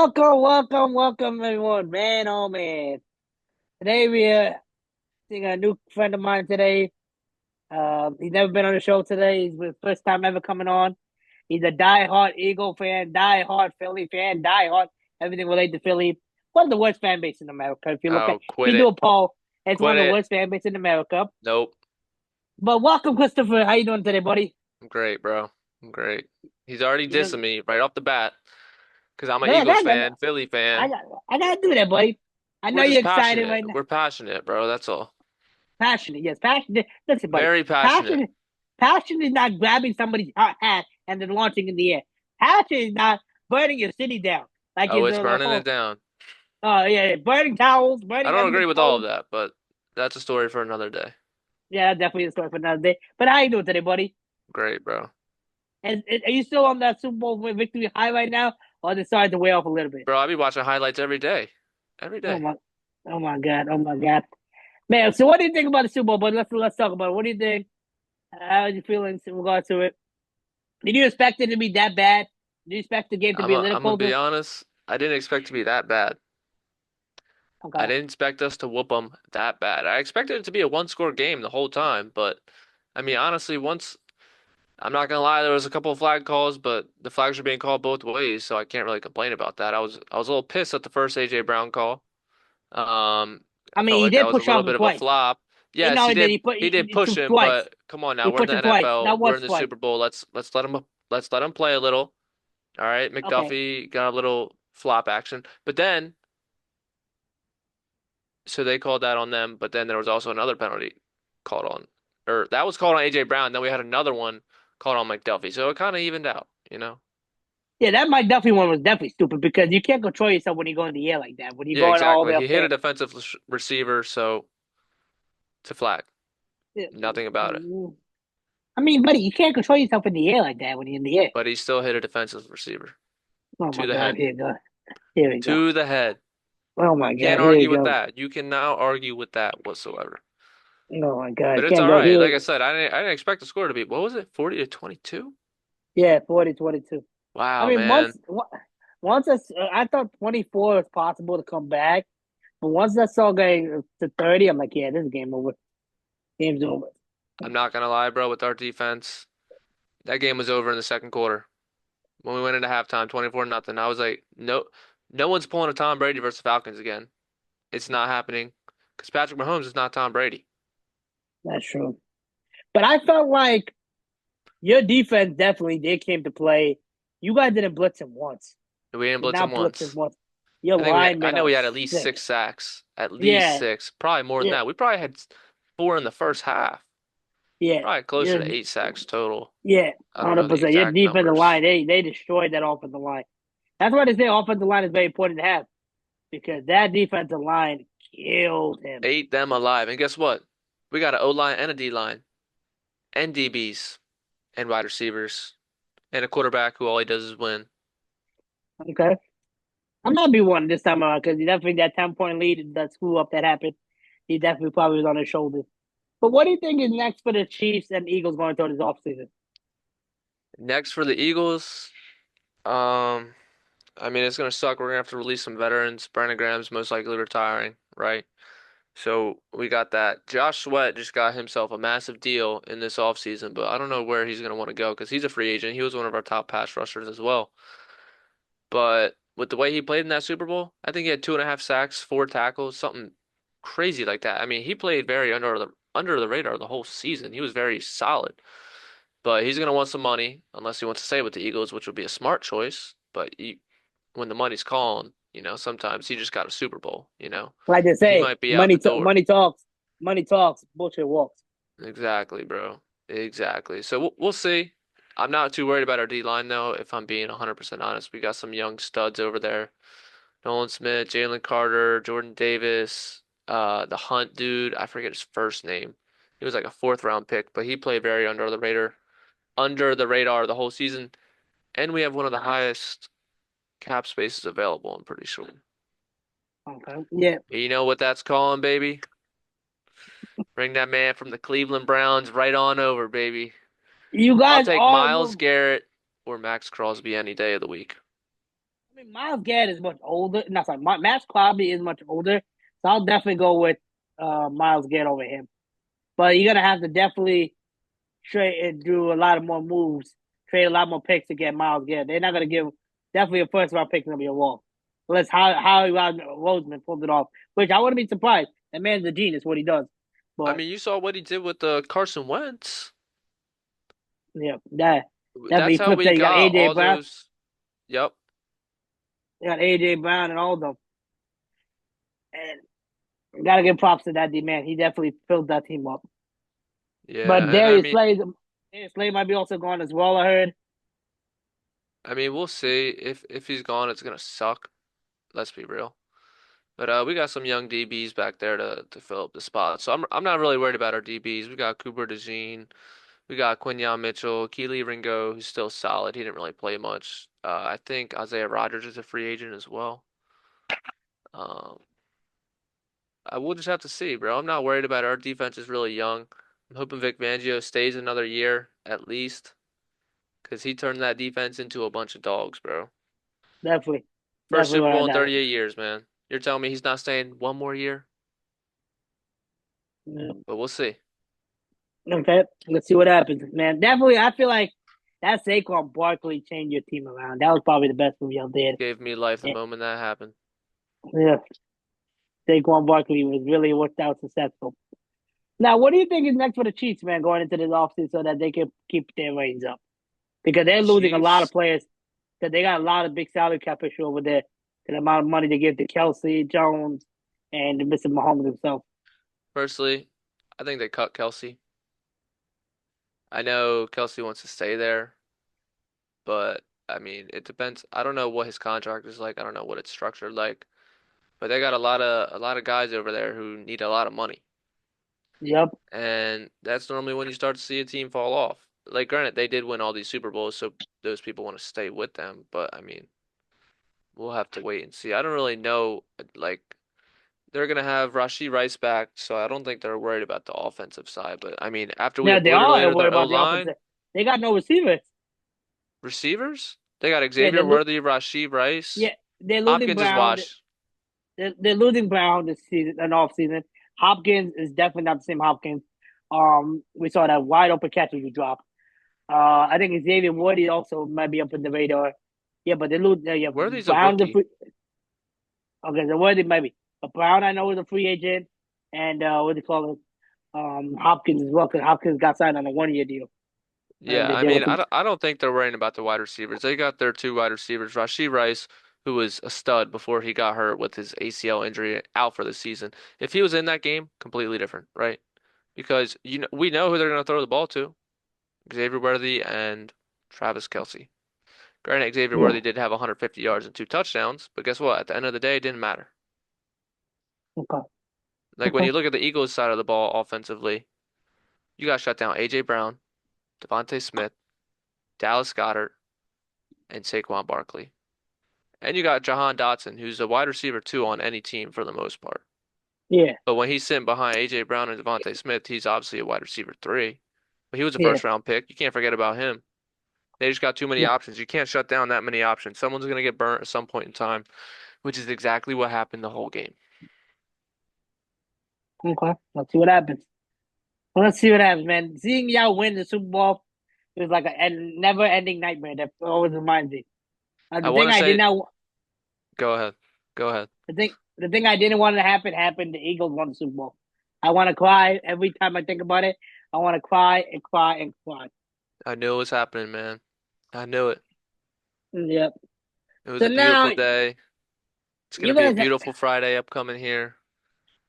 Welcome, everyone. Man, oh man. Today we seeing a new friend of mine today. He's never been on the show today. He's his first time ever coming on. He's a die-hard Eagle fan, die-hard Philly fan, die-hard everything related to Philly. One of the worst fan base in America. If you look at, Oh, if quit you do it. a poll, it's one Quit of the it. worst fan base in America. Nope. But welcome, Christopher. How you doing today, buddy? I'm great, bro. I'm great. He's already You know, dissing me right off the bat because I'm an yeah, Eagles that, fan, Philly I fan. got, I gotta do that, buddy. I know We're just you're excited passionate. right now. We're passionate, bro. That's all. Passionate, yes, passionate. Listen, buddy, Very passionate. passion, passion is not grabbing somebody's hot hat and then launching in the air. Passion is not burning your city down like Oh, it's it's like, burning it down. yeah, burning towels, I burning don't agree everything with all of cold. that, but that's a story for another day. Yeah, that's definitely a story for another day. But how you doing today, buddy? Great, bro. And are you still on that Super Bowl victory high right now, or they started to wear off a little bit? Bro, I be watching highlights every day. Every Oh day. my, oh my God, man. So what do you think about the Super Bowl? But let's talk about it. What do you think? How are you feeling in regard to it? Did you expect it to be that bad? Did you expect the game to I'm be a a, little I'm gonna closer? be honest. I didn't expect to be that bad. I Okay. didn't expect us to whoop them that bad. I expected it to be a one-score game the whole time, but I mean, honestly, once I'm not gonna lie, there was a couple of flag calls, but the flags were being called both ways, so I can't really complain about that. I was a little pissed at the first AJ Brown call. I I felt mean, he like that did was a push little off him bit of a twice. flop. You Yes, know, he he did. did. He did push him, Twice. but come on now, He we're in pushed the him twice, NFL. not We're in once, the twice. Super Bowl. Let's let him play a little. All right, Okay. McDuffie got a little flop action, but then so they called that on them, but then there was also another penalty called on, or that was called on AJ Brown. Then we had another one called on McDuffie, so it kind of evened out, you know? Yeah, that Mike Duffy one was definitely stupid because you can't control yourself when you go in the air like that. When you're Yeah, going all the exactly. way up He hit there. a defensive receiver, so it's a flag. Yeah. Nothing about it. I mean, buddy, you can't control yourself in the air like that when you're in the air. But he still hit a defensive receiver Oh to my the God, head. here we go. Here we go. To the head. Oh my You can't God, here we argue with go. that. You cannot argue with that whatsoever. Oh my God, But it's can't all go right. Like here. I said, I didn't expect the score to be, what was it, 40 to 22? Yeah, 40-22. I Wow, mean, man. once I thought 24 was possible to come back, but once I saw going to 30, I'm like, yeah, this is game over. Game's over. I'm not gonna lie, bro, with our defense, that game was over in the second quarter. When we went into halftime, 24 nothing. I was like, no, no one's pulling a Tom Brady versus Falcons again. It's not happening because Patrick Mahomes is not Tom Brady. That's true. But I felt like your defense definitely did came to play. You guys didn't blitz him once. We didn't Did blitz him not blitz him once. once. Your I linemen know are we had at least sick. 6 sacks, at least Yeah, six, probably more than yeah, that. We probably had four in the first half, yeah. probably closer Yeah, to 8 sacks total. yeah, I don't know the 100%. Your exact defensive line, numbers. they destroyed that offensive line. That's why they say offensive line is very important to have because that defensive line killed him. Ate them alive. And guess what? We got an O line and a D line and DBs and wide receivers and a quarterback who all he does is win. Okay. I'm not be one this time around because he definitely that 10-point lead, that screw up that happened. He definitely probably was on his shoulders. But what do you think is next for the Chiefs and Eagles going toward this offseason? Next for the Eagles, um, I mean it's gonna suck. We're gonna have to release some veterans. Brandon Graham's most likely retiring, right? So we got that. Josh Sweat just got himself a massive deal in this offseason, but I don't know where he's going to want to go because he's a free agent. He was one of our top pass rushers as well. But with the way he played in that Super Bowl, I think he had 2.5 sacks, 4 tackles, something crazy like that. I mean, he played very under the radar the whole season. He was very solid. But he's going to want some money unless he wants to stay with the Eagles, which would be a smart choice. But when the money's calling, sometimes he just got a Super Bowl, Like they he say, might be out the door. money talks, bullshit walks. Exactly, bro. Exactly. So we'll see. I'm not too worried about our D line though, if I'm being 100% honest. We got some young studs over there. Nolan Smith, Jalen Carter, Jordan Davis, the Hunt dude, I forget his first name. He was like a fourth round pick, but he played very under the radar the whole season. And we have one of the highest cap spaces available, I'm pretty sure. Okay. Yeah. You know what that's calling, baby? Bring that man from the Cleveland Browns right on over, baby. You I'll guys take are Myles Garrett or Max Crosby any day of the week. mean, Miles Garrett is much older. No, sorry, Max Crosby is much older, so I'll definitely go with Miles Garrett over him. But you're gonna have to definitely trade and do a lot of more moves, trade a lot more picks to get Miles Garrett. They're not gonna give definitely a first round pick is gonna be a wall. Unless Howie Roseman pulled it off, which I wouldn't be surprised. That man's a genius, what he does. I But mean, you saw what he did with Carson Wentz. yeah, that That's definitely how flipped we that. You got got AJ all Brown, those. Yep. you got AJ Brown and all of them, and you gotta give props to that D man. He definitely filled that team up. But Yeah, and I mean, Darius Slay might be also gone as well. I heard. we'll see. If he's gone, it's gonna suck. Let's be real. But we got some young DBs back there to fill up the spot. So I'm not really worried about our DBs. We got Cooper DeJean, we got Quinyon Mitchell, Keely Ringo, who's still solid. He didn't really play much. I think Isaiah Rogers is a free agent as well. Um, I will just have to see, bro. I'm not worried about it. Our defense is really young. I'm hoping Vic Fangio stays another year at least, because he turned that defense into a bunch of dogs, bro. Definitely, First definitely Super what Bowl in I 38 years, man. You're telling me he's not staying one more year? know. But we'll see. Okay, let's see what happens, man. Definitely, I feel like that Saquon Barkley changed your team around. That was probably the best move y'all did. Gave me life the Yeah, moment that happened. yeah. Saquon Barkley was really worked out successful. Now, what do you think is next for the Chiefs, man, going into this offseason so that they can keep their reins up? Because they're losing a lot of Chiefs. players. Because they got a lot of big salary cap issue over there. The amount of money they give to Kelsey, Jones, and Mr. Mahomes himself. Firstly, I think they cut Kelsey. I know Kelsey wants to stay there, but I mean, it depends. I don't know what his contract is like. I don't know what it's structured like. But they got a lot of guys over there who need a lot of money. Yep. And that's normally when you start to see a team fall off. Like granted, they did win all these Super Bowls, so those people want to stay with them, but I mean, we'll have to wait and see. I don't really know like they're gonna have Rashee Rice back, so I don't think they're worried about the offensive side. But I mean, after we Now, they are obliterated worried their O about the line, offense. They got no receivers. receivers, they got Yeah, Xavier Worthy, Rashee Rice, yeah, they're losing Hopkins is Brown. washed. They're losing Brown this season, an off season. Hopkins is definitely not the same Hopkins. We saw that wide open catch you drop. I think Xavier Woody also might be up in the radar. Yeah, but they lose. Yeah, Worthy's a Brown the rookie. free. Okay, so Woody might be, but Brown I know is a free agent, and what do you call it? Hopkins as well, because Hopkins got signed on a 1 year deal, and Yeah, they I deal mean, with I him. don't, I don't think they're worrying about the wide receivers. They got their two wide receivers, Rashee Rice, who was a stud before he got hurt with his ACL injury, out for the season. If he was in that game, completely different, right? Because we know who they're going to throw the ball to, Xavier Worthy and Travis Kelce. Granted, Xavier Yeah. Worthy did have 150 yards and two touchdowns, but guess what? At the end of the day, it didn't matter. Okay. Like when Okay. you look at the Eagles side of the ball offensively, you got shut down AJ Brown, Devontae Smith, Dallas Goedert, and Saquon Barkley. And you got Jahan Dotson, who's a wide receiver too on any team for the most part. Yeah. But when he's sitting behind AJ Brown and Devontae Smith, he's obviously a wide receiver three. But he was a Yeah. first round pick. You can't forget about him. They just got too many Yeah. options. You can't shut down that many options. Someone's gonna get burnt at some point in time, which is exactly what happened the whole game. Okay. Let's see what happens. Let's see what happens, man. Seeing y'all win the Super Bowl is like a never-ending nightmare that always reminds me. I The want thing to I did say, not, go ahead, go ahead. the thing I didn't want to happen happened. The Eagles won the Super Bowl. I want to cry every time I think about it. I want to cry and cry and cry. I knew it was happening, man. I knew it. Yep. It was So a now beautiful day. It's gonna you be a guys, beautiful Friday upcoming here.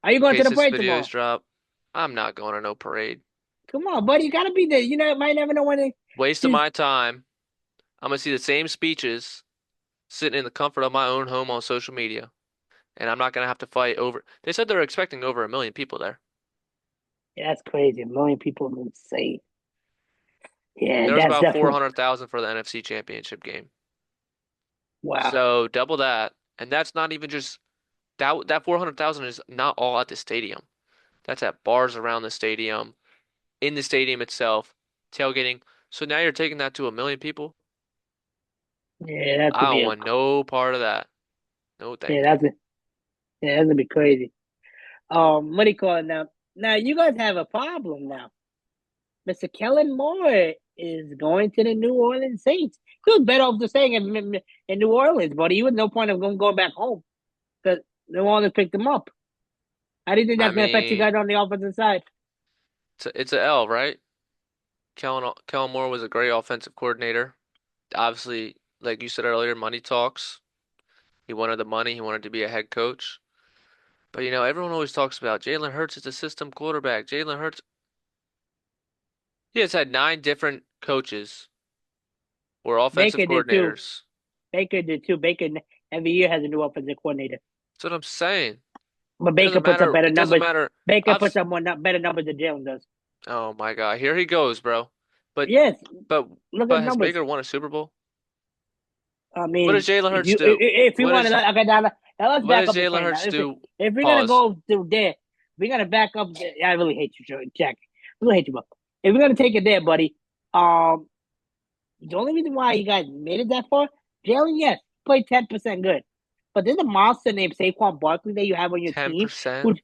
are you In going to case the this parade videos tomorrow? drop, I'm not going to no parade. Come on, buddy. You gotta be there. You know, might never know when it. Waste of Just my time. I'm gonna see the same speeches sitting in the comfort of my own home on social media, and I'm not gonna have to fight over. They said they're expecting over 1 million people there. yeah, that's crazy. 1 million people is insane. Yeah, There was that's about definitely 400,000 for the NFC Championship game. wow. So double that, and that's not even just that 400,000 is not all at the stadium. That's at bars around the stadium, in the stadium itself, tailgating. So now you're taking that to 1 million people. Yeah, that's I gonna don't be a want no part of that. No, yeah, thank you. yeah, that's gonna be crazy. What do you call it now? Now you guys have a problem now. Mr. Kellen Moore is going to the New Orleans Saints. He was better off just staying in New Orleans, but he was no point of going back home because New Orleans picked him up. How do you think I that's going to affect you mean, guys on the offensive side? it's a L, right? Kellen Moore was a great offensive coordinator. Obviously, like you said earlier, money talks. He wanted the money. He wanted to be a head coach. But everyone always talks about Jalen Hurts is a system quarterback. Jalen Hurts, he has had 9 different coaches or offensive Baker did too. coordinators. Baker did too. Baker every year has a new offensive coordinator, That's what I'm saying. but It Baker doesn't puts up matter. better It doesn't numbers. matter. Baker I've, puts up better numbers than Jalen does. oh my God, here he goes, bro. But, Yes, but, look at but the has numbers. Baker won a Super Bowl? I What does mean, Jalen if Hurts you do? you What want to does, okay now let's what back does up the Jalen train now. Hurts do? If we're gonna Pause. go through there, we're gonna back up. I really hate you, Jack. I really hate you, bro. If we're gonna take it there, buddy, um, the only reason why you guys made it that far, Jalen, yes, played 10% good, but there's a monster named Saquon Barkley that you have on your team, 10%? who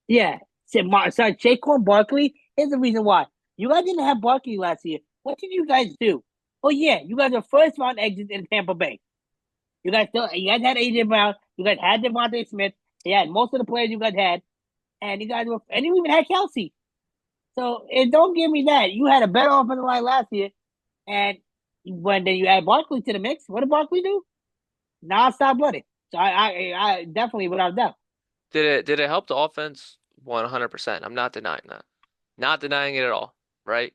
yeah, sorry, Saquon Barkley is the reason why you guys didn't have Barkley last year. What did you guys do? Oh yeah, you guys are first round exits in Tampa Bay. You guys had AJ Brown, you guys had Devontae Smith, you had most of the players you guys had, and you even had Kelsey. So don't give me that. You had a better offensive line last year, and when then you add Barkley to the mix, what did Barkley do? Non-stop running. So I definitely without doubt. Did it help the offense? 100%. I'm not denying that. Not denying it at all, right?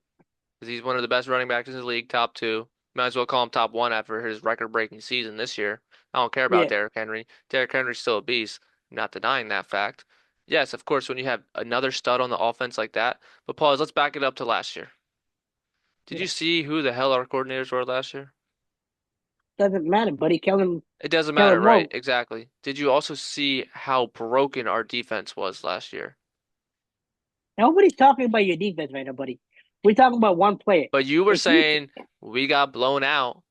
Because he's one of the best running backs in the league, top two. Might as well call him top one after his record-breaking season this year. I don't care about Yeah, Derrick Henry. Derrick Henry's still a beast. I'm not denying that fact. Yes, of course, when you have another stud on the offense like that. But pause, let's back it up to last year. Did you yeah. see who the hell our coordinators were last year? Doesn't matter, buddy. It doesn't matter, Kellen right? Moore. Exactly. Did you also see how broken our defense was last year? Nobody's talking about your defense right now, buddy. We're talking about one player. But you were If you saying we got blown out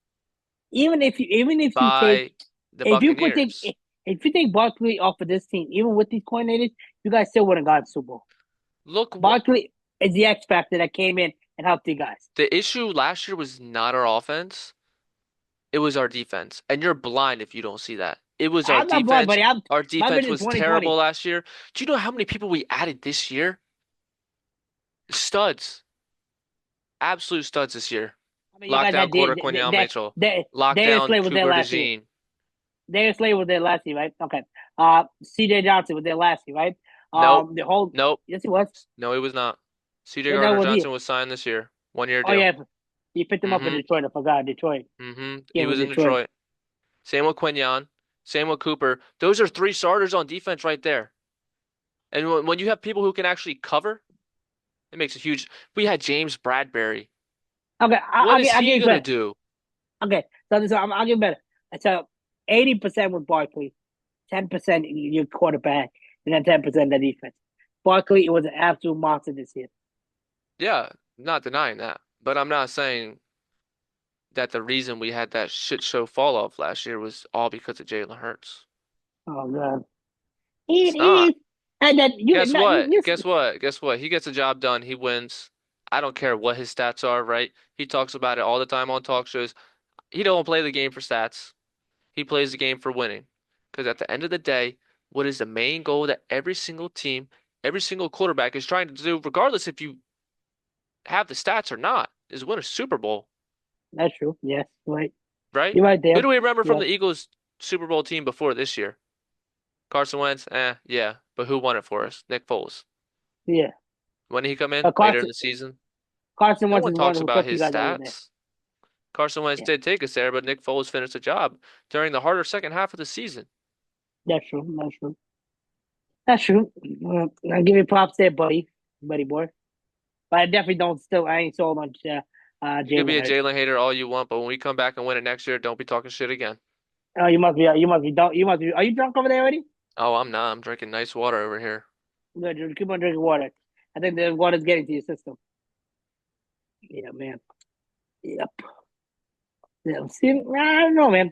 even if you take by the if you put take Buccaneers. if you take Barkley off of this team, even with these coordinators, you guys still wouldn't got Super Bowl. Look what Barkley is the X factor that came in and helped you guys. the issue last year was not our offense, it was our defense. And you're blind if you don't see that. It was our I'm not blind, defense. buddy. I'm Our my defense vision is was terrible 2020. last year. Do you know how many people we added this year? Studs. Absolute studs this year. I mean, you guys Lockdown had quarter Quinion Mitchell. Darius Lockdown Slay was there Cooper last year. DeJean. Darius Slay was there last year, right? Okay. CJ Johnson was there last year, right? Nope. The whole Nope. yes, he was. No, he was not. CJ Then that was he. Gardner-Johnson was signed this year. 1 year Oh deal. yeah, you picked him up in Mm-hmm. Detroit. I forgot Detroit. He Yeah, with was in Detroit. Detroit. Same with Quinion. Same with Cooper. Those are 3 starters on defense right there. And when you have people who can actually cover, it makes a huge. We had James Bradbury. Okay, What is I'll give he you gonna better. do? Okay, I'll give you better. So 80% with Barkley, 10% your quarterback, and then 10% the defense. Barkley was an absolute monster this year. Yeah, not denying that. But I'm not saying that the reason we had that shit show fall off last year was all because of Jalen Hurts. Oh god, It's it not. is. And then you, Guess no, what? you, Guess what? Guess what? He gets a job done. He wins. I don't care what his stats are, right? He talks about it all the time on talk shows. He don't play the game for stats. He plays the game for winning. Because at the end of the day, what is the main goal that every single team, every single quarterback is trying to do, regardless if you have the stats or not, is win a Super Bowl, that's true. Yes, right. right? You're right Who there. do we remember from Yes, the Eagles Super Bowl team before this year? Carson Wentz? Yeah. But who won it for us? Nick Foles. yeah. When did he come in? But Later in Carson, the season? Carson No Wentz one is the one talks who about took you his guys over there. stats. Carson Wentz Yeah, did take us there, but Nick Foles finished the job during the harder second half of the season. that's true. That's true. That's true. I'll give you props there, buddy boy. But I definitely don't. Still, I ain't sold on You could be Jalen a Hurts. Jalen hater all you want, but when we come back and win it next year, don't be talking shit again. Oh, you must be. You must be. Don't. You must be. Are you drunk over there already? Oh, I'm not. I'm drinking nice water over here. Good. Keep on drinking water. I think the water's getting to your system. Yeah, man. Yep. Yeah, see, I don't know, man.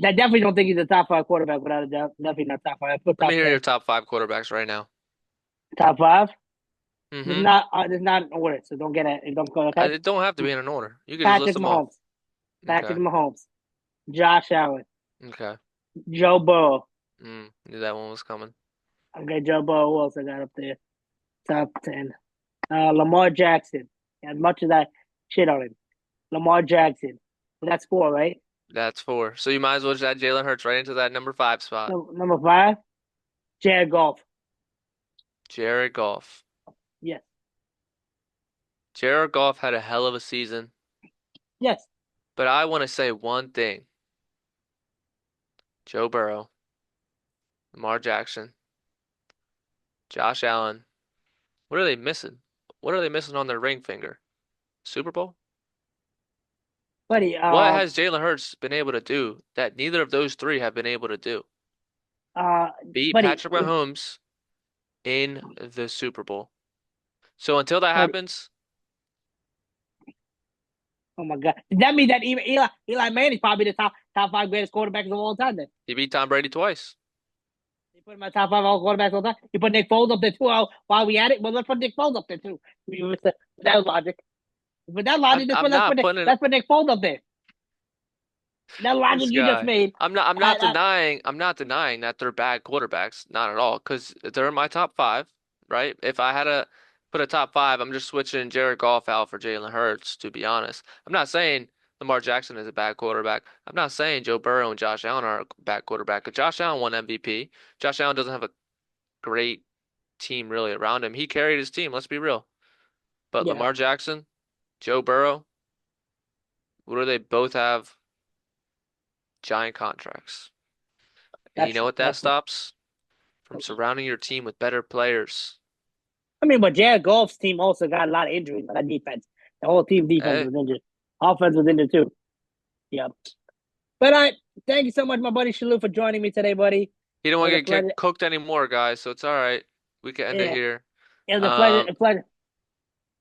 I definitely don't think he's a top five quarterback without a doubt. Definitely not top five. I put Let me top hear 10. your top five quarterbacks right now. Top five. Mm-hmm. There's not an order, so don't get it. Don't go. Okay. It don't have to be in an order. You can just list Patrick them off. Mahomes. Okay. Patrick Mahomes. Josh Allen. Okay. Joe Burrow. Knew that one was coming. Okay, Joe Burrow. Who else I got up there? Top 10. Lamar Jackson. As much as I shit on him, Lamar Jackson. So that's four, right? That's four. So you might as well just add Jalen Hurts right into that number five spot. Number five, Jared Goff. Jared Goff. Yes, Jared Goff had a hell of a season, yes. but I want to say one thing. Joe Burrow, Lamar Jackson, Josh Allen. What are they missing? What are they missing on their ring finger? Super Bowl? Buddy, What has Jalen Hurts been able to do that neither of those three have been able to do? uh, Beat buddy, Patrick Mahomes in the Super Bowl. So until that buddy. happens, Oh my God, does that mean that even Eli Manning's probably the top five greatest quarterbacks of all time? Then he beat Tom Brady twice. you put him in my top five all quarterbacks of all time. You put Nick Foles up there too. While we at it, well, let's put Nick Foles up there too. With that logic, with that I'm logic, I'm not putting it. let's put Nick Foles up there. That logic This you just guy. made. I'm not denying that they're bad quarterbacks, not at all, because they're in my top five, right? If I had to put a top five, I'm just switching Jared Goff out for Jalen Hurts, to be honest. I'm not saying Lamar Jackson is a bad quarterback. I'm not saying Joe Burrow and Josh Allen are a bad quarterback. 'Cause Josh Allen won MVP. Josh Allen doesn't have a great team really around him. He carried his team, let's be real. But Yeah, Lamar Jackson, Joe Burrow, what do they both have? Giant contracts. And you that's know true. what that stops? From surrounding your team with better players. I mean, but Jared Goff's team also got a lot of injuries on that defense. The whole team defense Hey, was injured. Offense was injured too. Yep. But thank you so much, my buddy Shalou, for joining me today, buddy. he don't It want was a to get pleasure. cooked anymore, guys, so it's all right. We can end it Yeah, here. it was a pleasure. Um, A pleasure.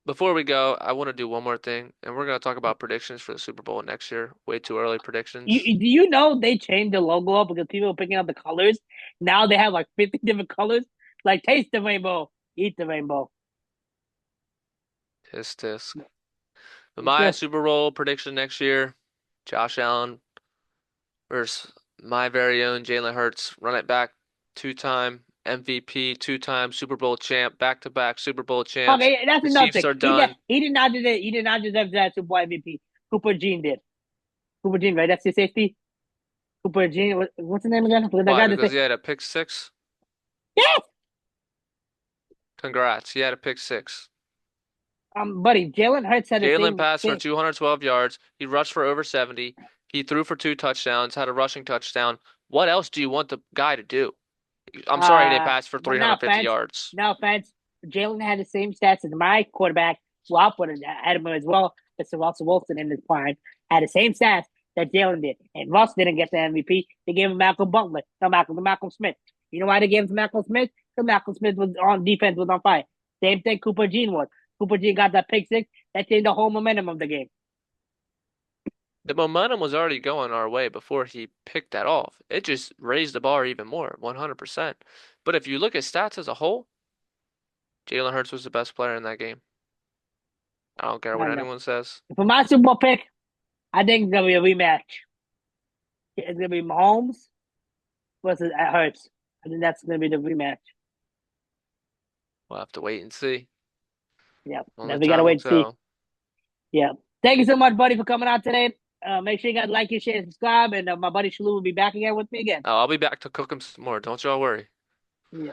Before we go, I want to do one more thing, and we're gonna talk about predictions for the Super Bowl next year. Way too early predictions. Do you know they changed the logo up because people were picking out the colors? Now they have like 50 different colors. Like taste the rainbow, eat the rainbow. Tisk tisk. But It's my good. Super Bowl prediction next year, Josh Allen versus my very own Jalen Hurts. Run it back, two-time MVP, two-time Super Bowl champ, back-to-back Super Bowl champs. Okay, that's The another Chiefs thing. are done. He did not deserve. He did not deserve that Super Bowl MVP. Cooper Jean did. Cooper Jean, right? That's your safety. Cooper Jean. What's the name again? That Why? guy that Because say he had a pick six? yes. Congrats. He had a pick six. Buddy, Jalen Hurts had the Jalen same passed for thing. 212 yards. He rushed for over 70. He threw for two touchdowns, had a rushing touchdown. What else do you want the guy to do? I'm sorry he didn't pass for Well, now 350 fans, yards. now fans, Jalen had the same stats as my quarterback. Well, I'll put it at him as well. Mr. Russell Wilson in his prime had the same stats that Jalen did, and Russ didn't get the MVP. They gave him Malcolm Butler, no Malcolm Smith. You know why they gave him to Malcolm Smith? Because Malcolm Smith was on defense, was on fire. Same thing Cooper Jean was. Cooper Jean got that pick six. That changed the whole momentum of the game. The momentum was already going our way before he picked that off. It just raised the bar even more, 100%. But if you look at stats as a whole, Jalen Hurts was the best player in that game. I don't care I what don't know. anyone says. For my Super Bowl pick, I think it's gonna be a rematch. It's gonna be Mahomes versus Hurts. I think that's gonna be the rematch. We'll have to wait and see. Yeah, Only then we gotta time will wait to see. tell. Yeah, thank you so much, buddy, for coming out today. Make sure you guys like, share, and subscribe, and my buddy Shalou will be back again with me again. I'll be back to cook him some more. Don't y'all worry. Yeah.